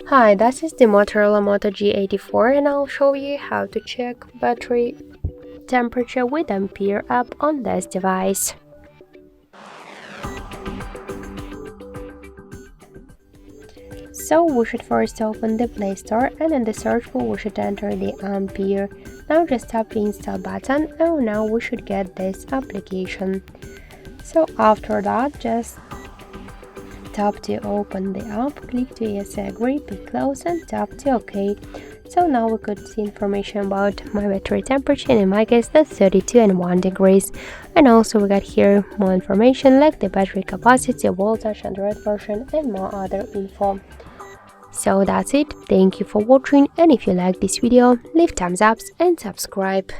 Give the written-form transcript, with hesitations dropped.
Hi, this is the Motorola Moto G84 and I'll show you how to check battery temperature with Ampere app on this device. So we should first open the Play Store and in the search bar we should enter the Ampere. Now just tap the install button and now we should get this application. So after that just tap to open the app, click to yes I agree, pick close and tap to OK. So now we could see information about my battery temperature, and in my case that's 32 and 1 degrees. And also we got here more information like the battery capacity, voltage, Android version and more other info. So that's it, thank you for watching, and if you like this video leave thumbs up and subscribe.